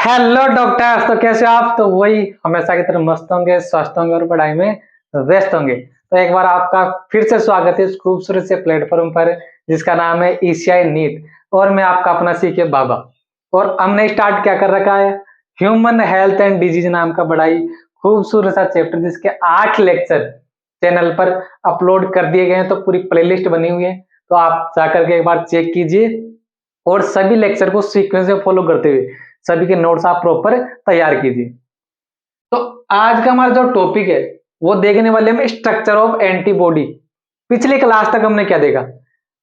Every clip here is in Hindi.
Hello doctor. तो कैसे हो आप? तो वही हमेशा की तरह मस्त होंगे, स्वस्थ होंगे और पढ़ाई में व्यस्त होंगे। तो एक बार आपका फिर से स्वागत है इस खूबसूरत से प्लेटफॉर्म पर जिसका नाम है एशियाई नीट। और मैं आपका अपना सीके बाबा। और हमने स्टार्ट क्या कर रखा है, ह्यूमन हेल्थ एंड डिजीज नाम का बड़ा ही खूबसूरत सा चैप्टर, जिसके 8 लेक्चर चैनल पर अपलोड कर दिए गए हैं। तो पूरी प्लेलिस्ट बनी हुई है, तो आप जाकर के एक बार चेक कीजिए और सभी लेक्चर को सीक्वेंस में फॉलो करते हुए सभी के नोट्स आप प्रॉपर तैयार कीजिए। तो आज का हमारा जो टॉपिक है वो देखने वाले हम स्ट्रक्चर ऑफ एंटीबॉडी। पिछली क्लास तक हमने क्या देखा,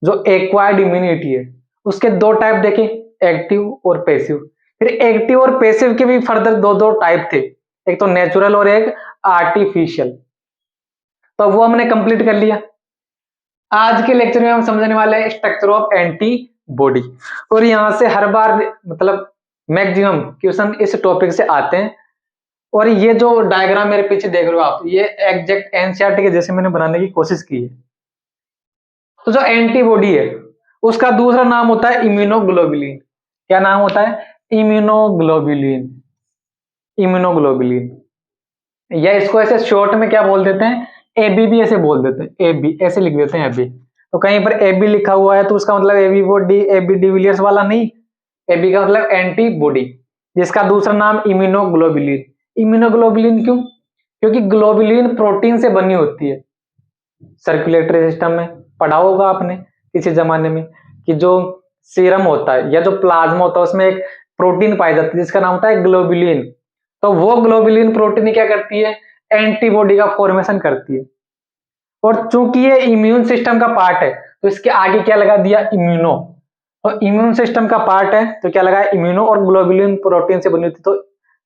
जो एक्वायर्ड इम्यूनिटी है उसके दो टाइप देखे, एक्टिव और पैसिव। फिर एक्टिव और पैसिव के भी फर्दर दो दो टाइप थे, एक तो नेचुरल और एक आर्टिफिशियल। तो वो हमने कंप्लीट कर लिया। आज के लेक्चर में हम समझने वाले हैं स्ट्रक्चर ऑफ एंटीबॉडी। और यहां से हर बार मतलब मैक्सिमम क्वेश्चन इस टॉपिक से आते हैं। और ये जो डायग्राम मेरे पीछे देख रहे हो आप, ये एग्जैक्ट एनसीईआरटी के जैसे मैंने बनाने की कोशिश की है। तो जो एंटीबॉडी है उसका दूसरा नाम होता है इम्यूनोग्लोबुलिन। क्या नाम होता है? इम्यूनोग्लोबुलिन। इम्यूनोग्लोबुलिन, या इसको ऐसे शॉर्ट में क्या बोल देते हैं, एबी भी ऐसे बोल देते हैं, एबी ऐसे लिख देते हैं एबी। तो कहीं पर एबी लिखा हुआ है तो उसका मतलब एबी बॉडी, एबी डिविलियर्स वाला नहीं। एबी का मतलब एंटीबॉडी, जिसका दूसरा नाम इम्यूनोग्लोबुलिन। इम्यूनोग्लोबुलिन क्यों? क्योंकि ग्लोबुलिन प्रोटीन से बनी होती है। सर्कुलेटरी सिस्टम में पढ़ा होगा आपने किसी जमाने में कि जो सीरम होता है या जो प्लाज्मा होता है उसमें एक प्रोटीन पाई जाती है जिसका नाम होता है ग्लोबुलिन। तो वो ग्लोबुलिन प्रोटीन क्या करती है, एंटीबॉडी का फॉर्मेशन करती है। और चूंकि ये इम्यून सिस्टम का पार्ट है तो इसके आगे क्या लगा दिया, इम्यूनो। तो इम्यून सिस्टम का पार्ट है तो क्या लगा, इम्यूनो। और ग्लोबुलिन प्रोटीन से बनी होती तो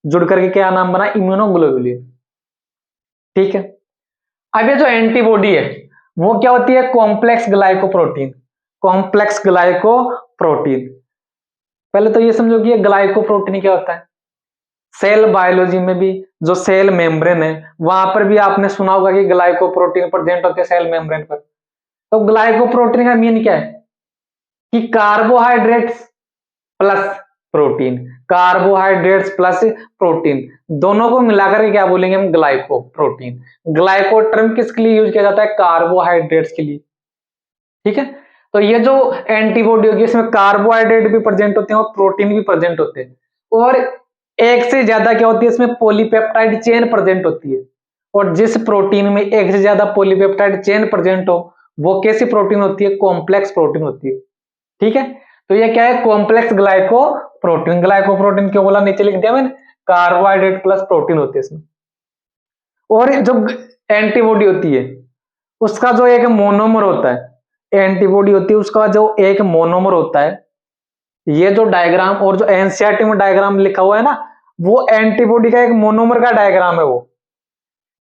जुड़ करके क्या नाम बना, इम्यूनोग्लोबुलिन। ठीक है। अब ये जो एंटीबॉडी है वो क्या होती है, कॉम्प्लेक्स ग्लाइकोप्रोटीन। कॉम्प्लेक्स ग्लाइकोप्रोटीन, पहले तो ये समझो कि ये ग्लाइकोप्रोटीन क्या होता है। सेल बायोलॉजी में भी जो सेल मेम्ब्रेन है वहां पर भी आपने सुना होगा कि ग्लाइकोप्रोटीन प्रेजेंट होते हैं सेल मेम्ब्रेन पर। तो ग्लाइकोप्रोटीन का मीन क्या है कि carbohydrates plus protein. Carbohydrates plus protein दोनों को मिलाकर के क्या बोलेंगे हम, ग्लाइको प्रोटीन। ग्लाइको टर्म किसके लिए यूज किया जाता है, कार्बोहाइड्रेट्स के लिए। ठीक है। तो ये जो एंटीबॉडी होगी इसमें कार्बोहाइड्रेट भी प्रेजेंट होते हैं और प्रोटीन भी प्रेजेंट होते हैं। और एक से ज्यादा क्या होती है इसमें, पॉलीपेप्टाइड चेन प्रेजेंट होती है। और जिस प्रोटीन में एक से ज्यादा पॉलीपेप्टाइड चेन प्रेजेंट हो वो कैसी प्रोटीन होती है, कॉम्प्लेक्स प्रोटीन होती है। ठीक है। तो ये क्या है, कॉम्प्लेक्स ग्लाइकोप्रोटीन। ग्लाइकोप्रोटीन क्यों बोला, नीचे लिख दिया मैंने, कार्बोहाइड्रेट प्लस प्रोटीन होती है इसमें। और जो एंटीबॉडी होती है उसका जो एक मोनोमर होता है, एंटीबॉडी होती है उसका जो एक मोनोमर होता है। ये जो डायग्राम और जो एनसीईआरटी में डायग्राम लिखा हुआ है ना, वो एंटीबॉडी का एक मोनोमर का डायग्राम है। वो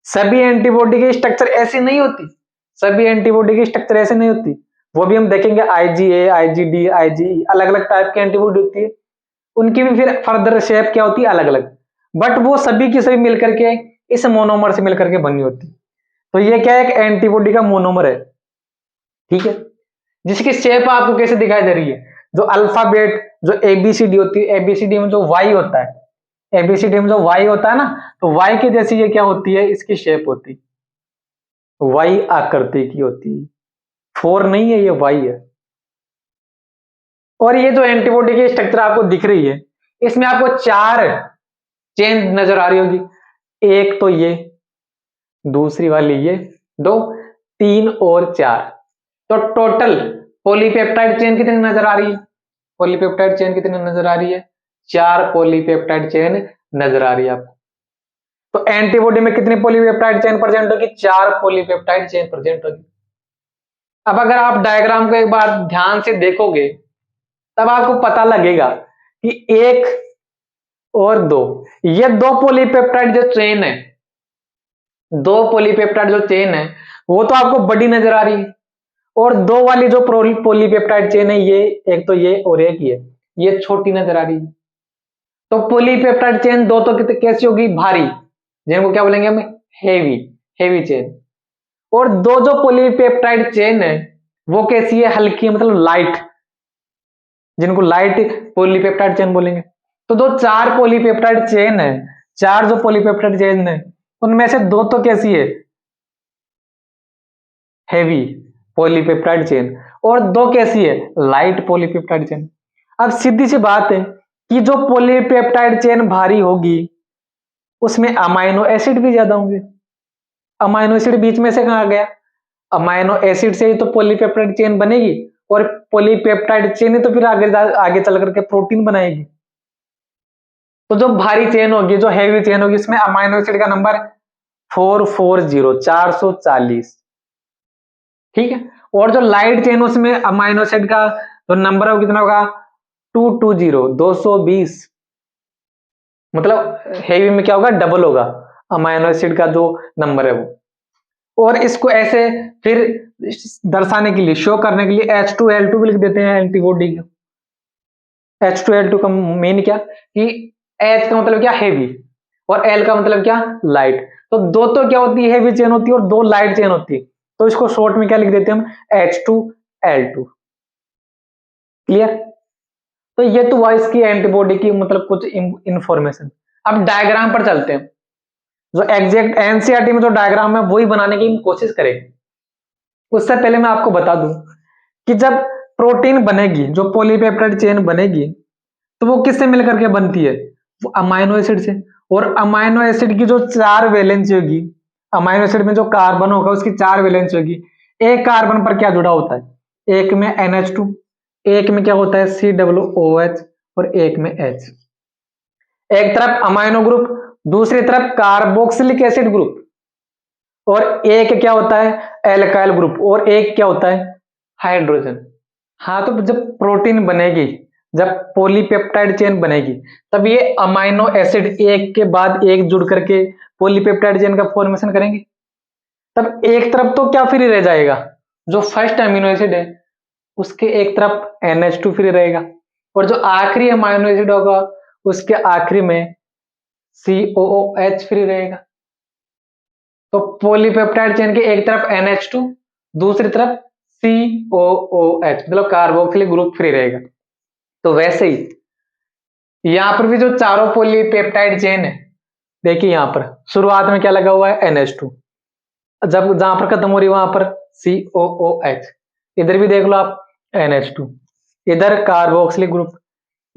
सभी एंटीबॉडी की स्ट्रक्चर ऐसी नहीं होती, सभी एंटीबॉडी की स्ट्रक्चर ऐसी नहीं होती। वो भी हम देखेंगे, आईजीए, आईजीडी, आईजीई, अलग अलग टाइप की एंटीबॉडी होती है। उनकी भी फिर फर्दर शेप क्या होती है, अलग अलग। बट वो सभी की सभी मिलकर के इस मोनोमर से मिलकर के बनी होती। तो ये क्या है, एक एंटीबॉडी का मोनोमर है। ठीक है। जिसकी शेप आपको कैसे दिखाई दे रही है, जो अल्फाबेट जो एबीसीडी होती है, एबीसीडी में जो वाई होता है, एबीसीडी में जो वाई होता है ना, तो वाई की जैसी ये क्या होती है, इसकी शेप होती, वाई आकृति की होती है। फोर नहीं है, ये वाई है। और ये जो एंटीबॉडी की स्ट्रक्चर आपको दिख रही है इसमें आपको 4 चेन नजर आ रही होगी। एक तो ये, दूसरी वाली ये, 2, 3 और 4। तो टोटल पॉलीपेप्टाइड चेन कितनी नजर आ रही है, पॉलीपेप्टाइड चेन कितनी नजर आ रही है, 4 पॉलीपेप्टाइड चेन नजर आ रही है आपको। तो एंटीबॉडी में कितनी पॉलीपेप्टाइड चेन प्रेजेंट होगी, 4 पॉलीपेप्टाइड चेन प्रेजेंट होगी। अब अगर आप डायग्राम को एक बार ध्यान से देखोगे तब आपको पता लगेगा कि 1 और 2, ये 2 पॉलीपेप्टाइड जो चेन है, 2 पॉलीपेप्टाइड जो चेन है वो तो आपको बड़ी नजर आ रही है। और 2 वाली जो पॉलीपेप्टाइड चेन है, ये एक तो ये और एक ये छोटी नजर आ रही है। तो पॉलीपेप्टाइड चेन दो तो कैसी होगी, भारी, जिनको क्या बोलेंगे हम, हेवी, हेवी चेन। और 2 जो पॉलीपेप्टाइड चेन है वो कैसी है, हल्की, मतलब लाइट, जिनको लाइट पॉलीपेप्टाइड चेन बोलेंगे। तो दो चार पॉलीपेप्टाइड चेन है, चार जो पॉलीपेप्टाइड चेन है उनमें से दो तो कैसी है, हेवी पॉलीपेप्टाइड चेन, और दो कैसी है, लाइट पॉलीपेप्टाइड चेन। अब सीधी सी बात है कि जो पॉलीपेप्टाइड चेन भारी होगी उसमें अमाइनो एसिड भी ज्यादा होंगे। अमाइनो एसिड बीच में से कहां आ गया, अमाइनो एसिड से ही तो पॉलीपेप्टाइड चेन बनेगी, और पॉलीपेप्टाइड चेन ही तो फिर आगे चल करके प्रोटीन बनाएगी। तो जो भारी चेन होगी, जो हैवी चेन होगी, इसमें अमाइनो एसिड का नंबर 440 440, ठीक है। और जो लाइट चेन उसमें अमाइनो एसिड का जो नंबर है वो कितना होगा, 220 220। मतलब हेवी में क्या होगा, डबल होगा अमाइनो एसिड का जो नंबर है वो। और इसको ऐसे फिर दर्शाने के लिए, शो करने के लिए H2L2 भी लिख देते हैं एंटीबॉडी का। H2L2 का मेन क्या कि H का मतलब क्या, हेवी, और L का मतलब क्या, लाइट। तो दो तो क्या होती है, हेवी चेन होती है, और दो लाइट चेन होती है, तो इसको शॉर्ट में क्या लिख देते हैं हम, H2L2। क्लियर। तो ये तो हुआ इसकी एंटीबॉडी की मतलब कुछ इंफॉर्मेशन। अब डायग्राम पर चलते हैं, जो एग्जैक्ट एनसीईआरटी में जो डायग्राम है वही बनाने की कोशिश करेंगे। उससे पहले मैं आपको बता दूं कि जब प्रोटीन बनेगी, जो पॉलीपेप्टाइड चेन बनेगी, तो वो किससे मिलकर के बनती है, वो अमाइनो एसिड से। और अमाइनो एसिड की जो चार वैलेंसी होगी, अमाइनो एसिड में जो कार्बन होगा उसकी चार वैलेंसी होगी। एक कार्बन पर क्या जुड़ा होता है, एक में NH2, एक में क्या होता है COOH, और एक में H। एक तरफ अमाइनो ग्रुप, दूसरी तरफ कार्बोक्सिलिक एसिड ग्रुप, और एक क्या होता है एल्काइल ग्रुप, और एक क्या होता है हाइड्रोजन। हाँ, तो जब प्रोटीन बनेगी, जब पॉलीपेप्टाइड चेन बनेगी, तब ये अमाइनो एसिड एक के बाद एक जुड़ करके पॉलीपेप्टाइड चेन का फॉर्मेशन करेंगे। तब एक तरफ तो क्या फ्री रह जाएगा, जो फर्स्ट अमीनो एसिड है उसके एक तरफ NH2 फ्री रहेगा, और जो आखिरी अमाइनो एसिड होगा उसके आखिरी में COOH फ्री रहेगा। तो पॉलीपेप्टाइड चेन के एक तरफ NH2, दूसरी तरफ COOH, मतलब कार्बोक्सिलिक ग्रुप फ्री रहेगा। तो वैसे ही यहां पर भी जो चारों पॉलीपेप्टाइड चेन है, देखिए यहां पर शुरुआत में क्या लगा हुआ है NH2, जब जहां पर खत्म हो रही है वहां पर COOH, इधर भी देख लो आप NH2, इधर कार्बोक्सिलिक ग्रुप।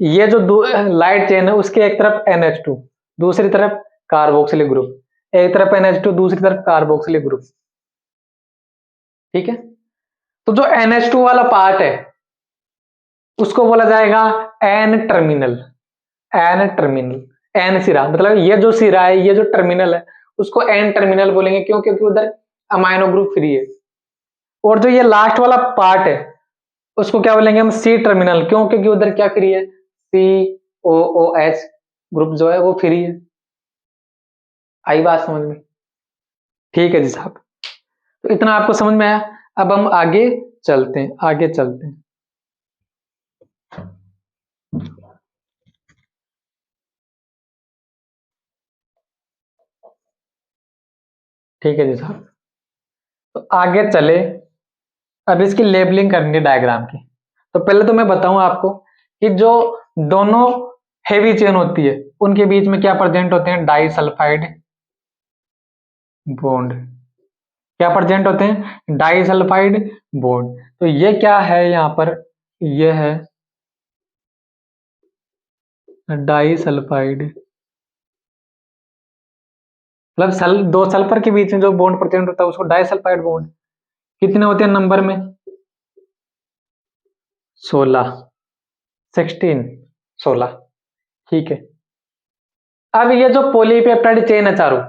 ये जो लाइट चेन है उसके एक तरफ NH2, दूसरी तरफ कार्बोक्सिलिक ग्रुप, एक तरफ NH2 दूसरी तरफ कार्बोक्सिलिक ग्रुप, ठीक है। तो जो NH2 वाला पार्ट है उसको बोला जाएगा N terminal, N terminal, N सिरा, मतलब ये जो सिरा है, ये जो टर्मिनल है उसको N टर्मिनल बोलेंगे, क्यों, क्योंकि उधर अमाइनो ग्रुप फ्री है। और जो ये लास्ट वाला पार्ट है उसको क्या बोलेंगे हम, C टर्मिनल, क्यों, क्योंकि उधर क्या फ्री है, COOH ग्रुप जो है वो फ्री है। आई बात समझ में, ठीक है जी साहब। तो इतना आपको समझ में आया। अब हम आगे चलते हैं, आगे चलते हैं। ठीक है जी साहब, तो आगे चले। अब इसकी लेबलिंग करनी है डायग्राम की। तो पहले तो मैं बताऊं आपको कि जो दोनों हेवी चेन होती है उनके बीच में क्या प्रेजेंट होते हैं, डाई सल्फाइड बॉन्ड। क्या प्रेजेंट होते हैं, डाई सल्फाइड बॉन्ड। तो ये क्या है यहाँ पर, ये है डाई सल्फाइड, मतलब दो सल्फर के बीच में जो बॉन्ड प्रेजेंट होता है उसको डाई सल्फाइड बॉन्ड। कितने होते हैं नंबर में, 16, 16, 16, ठीक है। अब ये जो पॉलीपेप्टाइड चेन है चारों,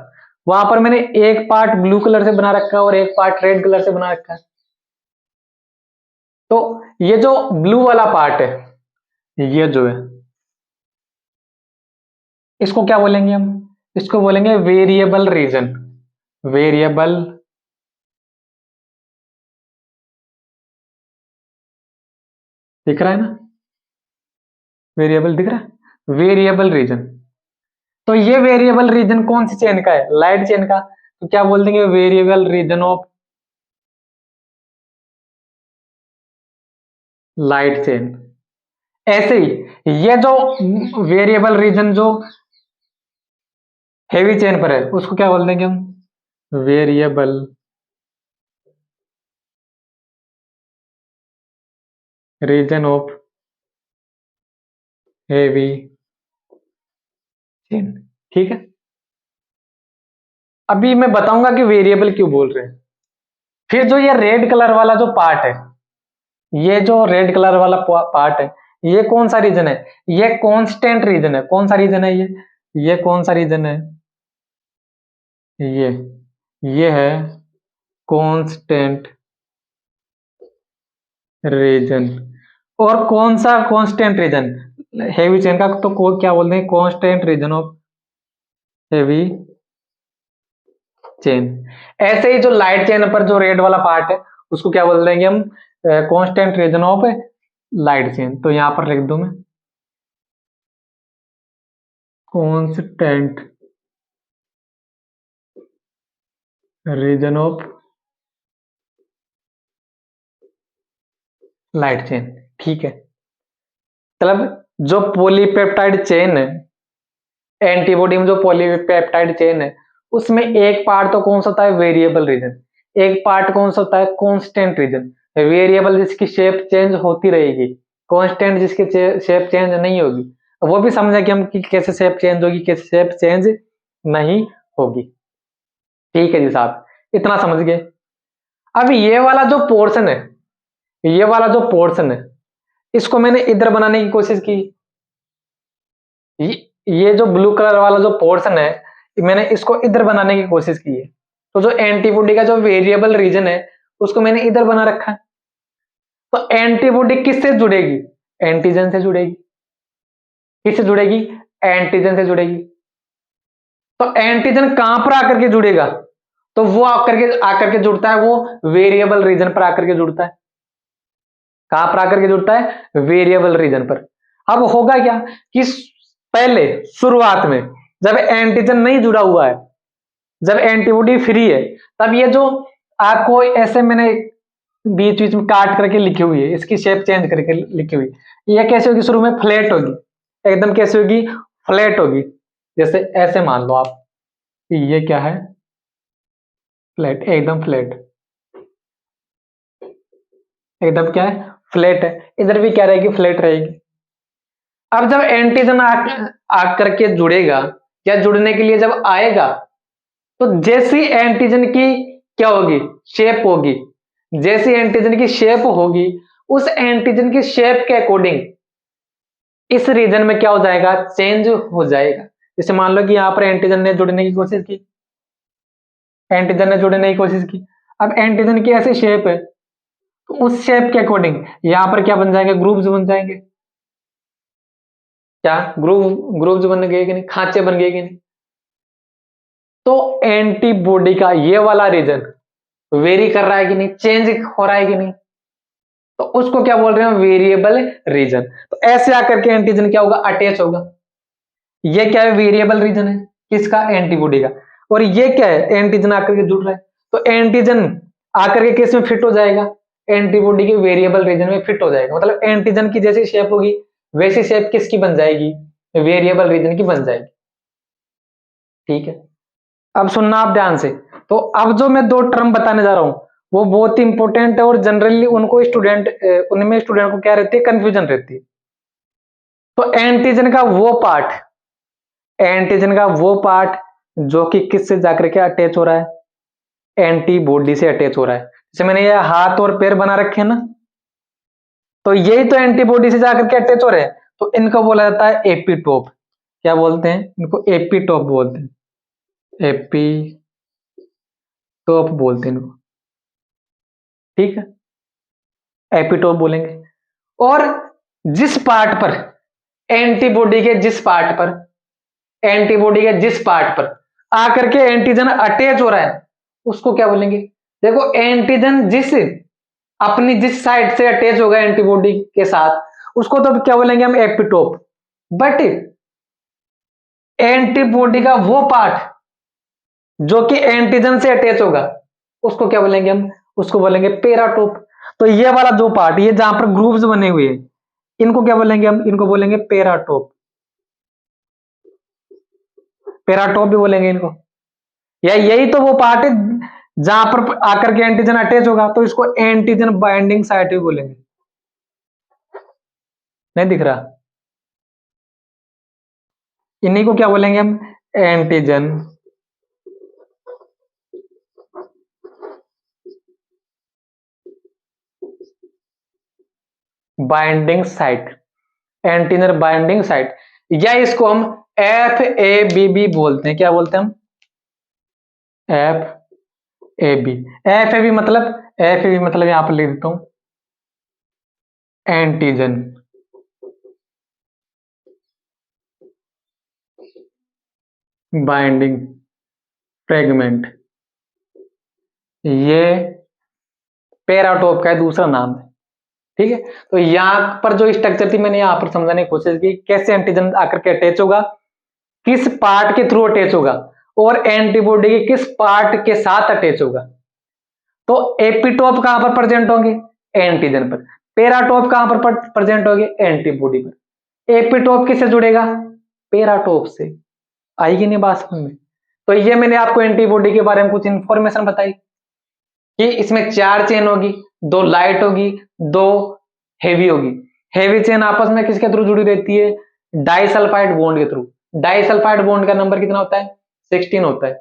वहां पर मैंने एक पार्ट ब्लू कलर से बना रखा है और एक पार्ट रेड कलर से बना रखा है। तो ये जो ब्लू वाला पार्ट है, ये जो है इसको क्या बोलेंगे हम, इसको बोलेंगे वेरिएबल रीजन। वेरिएबल दिख रहा है ना, वेरिएबल दिख रहा है, वेरिएबल रीजन। तो ये वेरिएबल रीजन कौन सी चेन का है, लाइट चेन का। तो क्या बोल देंगे, variable region of light chain. ऐसे ही ये जो वेरिएबल रीजन जो हेवी चेन पर है उसको क्या बोल देंगे हम, variable region of heavy chain. ठीक है, अभी मैं बताऊंगा कि वेरिएबल क्यों बोल रहे हैं। फिर जो ये रेड कलर वाला जो पार्ट है, ये जो रेड कलर वाला पार्ट है, ये कौन सा रीजन है, ये कांस्टेंट रीजन है। कौन सा रीजन है ये कौन सा रीजन है, ये ये है कांस्टेंट रीजन। और कौन सा कांस्टेंट रीजन, हेवी चेन का तो क्या बोलते हैं, constant region of heavy chain. ऐसे ही जो लाइट चेन पर जो रेड वाला पार्ट है उसको क्या बोल देंगे हम, constant region of light chain. तो यहां पर लिख दूं मैं constant region of light chain. ठीक है, मतलब जो पॉलीपेप्टाइड चेन है, एंटीबॉडी में जो पॉलीपेप्टाइड चेन है उसमें एक पार्ट तो कौन सा होता है, वेरिएबल रीजन, एक पार्ट कौन सा होता है, कांस्टेंट रीजन। वेरिएबल जिसकी शेप चेंज होती रहेगी, कांस्टेंट जिसकी शेप चेंज नहीं होगी। वो भी समझा कि हम कि कैसे शेप चेंज होगी, कैसे शेप चेंज नहीं होगी। ठीक है जी साहब, इतना समझ गए। अब ये वाला जो पोर्शन है, ये वाला जो पोर्शन है इसको मैंने इधर बनाने की कोशिश की। ये जो ब्लू कलर वाला जो पोर्शन है मैंने इसको इधर बनाने की कोशिश की है। तो जो एंटीबॉडी का जो वेरिएबल रीजन है उसको मैंने इधर बना रखा है। तो एंटीबॉडी किससे जुड़ेगी, एंटीजन से जुड़ेगी। किससे जुड़ेगी, एंटीजन से जुड़ेगी। तो एंटीजन कहां पर आकर के जुड़ेगा, तो वो आकर के जुड़ता है, वो वेरिएबल रीजन पर आकर के जुड़ता है। कहां पर आकर के जुड़ता है, वेरिएबल रीजन पर। अब होगा क्या कि पहले शुरुआत में जब एंटीजन नहीं जुड़ा हुआ है, जब एंटीबॉडी फ्री है, तब ये जो आपको ऐसे मैंने बीच बीच में काट करके लिखी हुई है, इसकी शेप चेंज करके लिखी हुई, ये कैसे होगी, शुरू में फ्लैट होगी, एकदम कैसे होगी, फ्लैट होगी। जैसे ऐसे मान लो आप कि ये क्या है, फ्लैट, एकदम फ्लैट, एकदम क्या है, फ्लैट है। इधर भी क्या रहेगी, फ्लैट रहेगी। अब जब एंटीजन आकर के जुड़ेगा या जुड़ने के लिए जब आएगा, तो जैसी एंटीजन की क्या होगी, शेप होगी, जैसी एंटीजन की शेप होगी उस एंटीजन की शेप के अकॉर्डिंग इस रीजन में क्या हो जाएगा, चेंज हो जाएगा। जैसे मान लो कि यहां पर एंटीजन ने जुड़ने की कोशिश की, एंटीजन ने जुड़ने की कोशिश की, अब एंटीजन की ऐसी शेप है तो उस शेप के अकॉर्डिंग यहां पर क्या बन जाएंगे, ग्रुप्स बन जाएंगे। क्या ग्रुप्स बन गए कि नहीं, खांचे बन गए कि नहीं। तो एंटीबॉडी का ये वाला रीजन वेरी कर रहा है कि नहीं, चेंज हो रहा है कि नहीं, तो उसको क्या बोल रहे हैं, वेरिएबल रीजन। तो ऐसे आकर के एंटीजन क्या होगा, अटैच होगा। ये क्या है, वेरिएबल रीजन है किसका, एंटीबॉडी का। और ये क्या है, एंटीजन आकर के जुड़ रहा है, तो एंटीजन आकर के किस में फिट हो जाएगा, एंटीबॉडी के वेरिएबल रीजन में फिट हो जाएगा। मतलब एंटीजन की जैसी शेप होगी वैसी शेप किसकी बन जाएगी, वेरिएबल रीजन की बन जाएगी। ठीक है, अब सुनना आप ध्यान से। तो अब जो मैं दो टर्म बताने जा रहा हूं वो बहुत ही इंपॉर्टेंट है और जनरली उनको स्टूडेंट उनमें स्टूडेंट को क्या रहती है, कंफ्यूजन रहती है। तो एंटीजन का वो पार्ट, एंटीजन का वो पार्ट जो कि किससे जाकर के अटैच हो रहा है, एंटीबॉडी से अटैच हो रहा है। जैसे मैंने ये हाथ और पैर बना रखे हैं ना, तो यही तो एंटीबॉडी से जाकर के अटैच हो रहे हैं। तो इनको बोला जाता है एपीटोप। क्या बोलते हैं इनको, एपीटोप बोलते हैं, एपीटोप बोलते हैं इनको। ठीक है, एपीटोप बोलेंगे। और जिस पार्ट पर एंटीबॉडी के जिस पार्ट पर, एंटीबॉडी के जिस पार्ट पर आकर के एंटीजन अटैच हो रहा है उसको क्या बोलेंगे। देखो एंटीजन जिस साइड से अटैच होगा एंटीबॉडी के साथ उसको तो क्या बोलेंगे हम, एपिटोप। बट एंटीबॉडी का वो पार्ट जो कि एंटीजन से अटैच होगा उसको क्या बोलेंगे हम, उसको बोलेंगे पेराटोप। तो ये वाला जो पार्ट, ये जहां पर ग्रुप्स बने हुए हैं, इनको क्या बोलेंगे हम? इनको बोलेंगे पेराटोप। पेराटोप भी बोलेंगे इनको। या यही तो वो पार्ट है जहां पर आकर के एंटीजन अटैच होगा, तो इसको एंटीजन बाइंडिंग साइट भी बोलेंगे। नहीं दिख रहा? इन्हीं को क्या बोलेंगे हम? Antigen binding site, antigen binding site, या इसको हम एफ ए बी बी बोलते हैं। क्या बोलते हैं हम? F A B. F A B मतलब, एफ ए बी मतलब यहां पर लिख देता हूं एंटीजन बाइंडिंग फ्रेगमेंट। ये पेराटोप का दूसरा नाम है। ठीक है, तो यहां पर जो स्ट्रक्चर थी मैंने यहां पर समझाने की कोशिश की, कैसे एंटीजन आकर के अटैच होगा, किस पार्ट के थ्रू अटैच होगा, और एंटीबॉडी के किस पार्ट के साथ अटैच होगा। तो एपिटोप कहां पर प्रेजेंट होंगे? एंटीजन पर। पेराटोप कहां पर प्रेजेंट होंगे? एंटीबॉडी पर। एपिटोप किससे जुड़ेगा? पेराटोप से। आएगी नहीं बात समझ में? तो ये मैंने आपको एंटीबॉडी के बारे में कुछ इंफॉर्मेशन बताई कि इसमें 4 चेन होगी, 2 लाइट होगी, 2 हेवी होगी। हेवी चेन आपस में किसके थ्रू जुड़ी रहती है? डाइसल्फाइड बॉन्ड के थ्रू। डाइसल्फाइड बॉन्ड का नंबर कितना होता है? 16 होता है।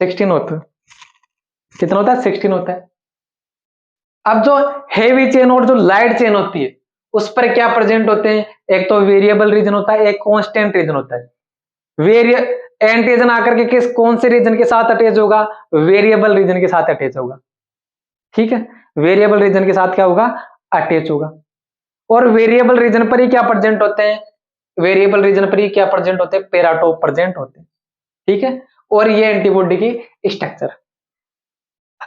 16 होता है। कितना होता है? 16 होता है। अब जो हेवी चेन और जो लाइट चेन होती है उस पर क्या प्रेजेंट होते हैं? एक तो वेरिएबल रीजन होता है, एक कांस्टेंट रीजन होता है। एंटीजन आकर के किस कौन से रीजन के साथ अटैच होगा? वेरिएबल रीजन के साथ अटैच होगा। ठीक है, वेरिएबल रीजन के साथ क्या होगा? अटैच होगा। और वेरिएबल रीजन पर ही क्या प्रेजेंट होते हैं? वेरिएबल रीजन पर ही क्या प्रेजेंट होते हैं? पेराटोप प्रेजेंट होते हैं। ठीक है, और ये एंटीबॉडी की स्ट्रक्चर।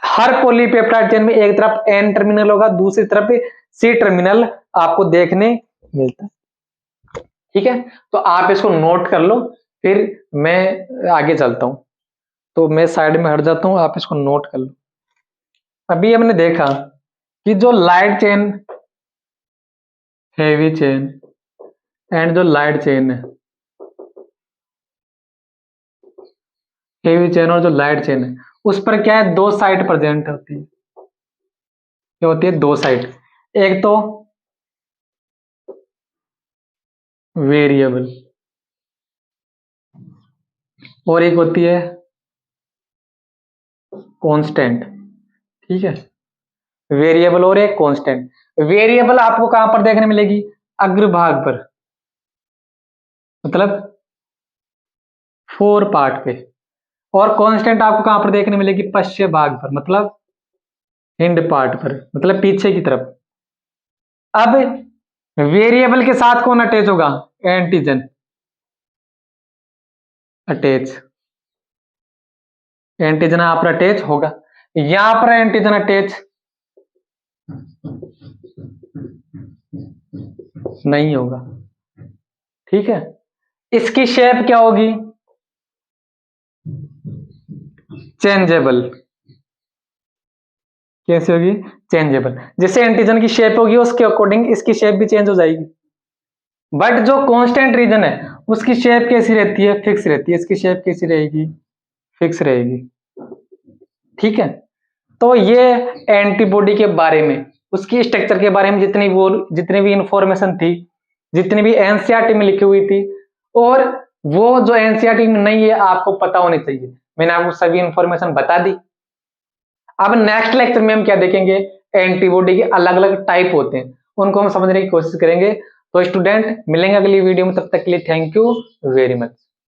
हर पॉलीपेप्टाइड चेन में एक तरफ एन टर्मिनल होगा, दूसरी तरफ सी टर्मिनल आपको देखने मिलता है। ठीक है, तो आप इसको नोट कर लो, फिर मैं आगे चलता हूं। तो मैं साइड में हट जाता हूं, आप इसको नोट कर लो। अभी हमने देखा कि जो light chain, heavy chain and जो लाइट चेन है, हेवी चेन और जो लाइट चेन है, उस पर क्या है? 2 साइड प्रेजेंट होती है। क्या होती है? 2 साइड। एक तो वेरिएबल और एक होती है कांस्टेंट। ठीक है, वेरिएबल और एक कांस्टेंट। वेरिएबल आपको कहां पर देखने मिलेगी? अग्रभाग पर, मतलब 4 पार्ट पे। और कांस्टेंट आपको कहां पर देखने मिलेगी? पश्चिम भाग पर, मतलब हिंड पार्ट पर, मतलब पीछे की तरफ। अब वेरिएबल के साथ कौन अटैच होगा? Antigen attach. एंटीजन यहां पर अटैच होगा, यहां पर एंटीजन अटैच नहीं होगा। ठीक है, इसकी शेप क्या होगी? चेंजेबल। कैसे होगी? चेंजेबल। जैसे एंटीजन की शेप होगी उसके अकॉर्डिंग इसकी शेप भी चेंज हो जाएगी। बट जो कांस्टेंट रीजन है उसकी शेप कैसी रहती है? फिक्स रहती है। इसकी शेप कैसी रहेगी? फिक्स रहेगी। ठीक है, तो ये एंटीबॉडी के बारे में, उसकी स्ट्रक्चर के बारे में जितनी भी इंफॉर्मेशन थी, जितनी भी एनसीईआरटी में लिखी हुई थी, और वो जो एनसीईआरटी में नहीं है आपको पता होनी चाहिए, मैंने आपको सभी इंफॉर्मेशन बता दी। अब नेक्स्ट लेक्चर में हम क्या देखेंगे? एंटीबॉडी के अलग अलग टाइप होते हैं, उनको हम समझने की कोशिश करेंगे। तो स्टूडेंट, मिलेंगे अगली वीडियो में, तब तक के लिए थैंक यू वेरी मच।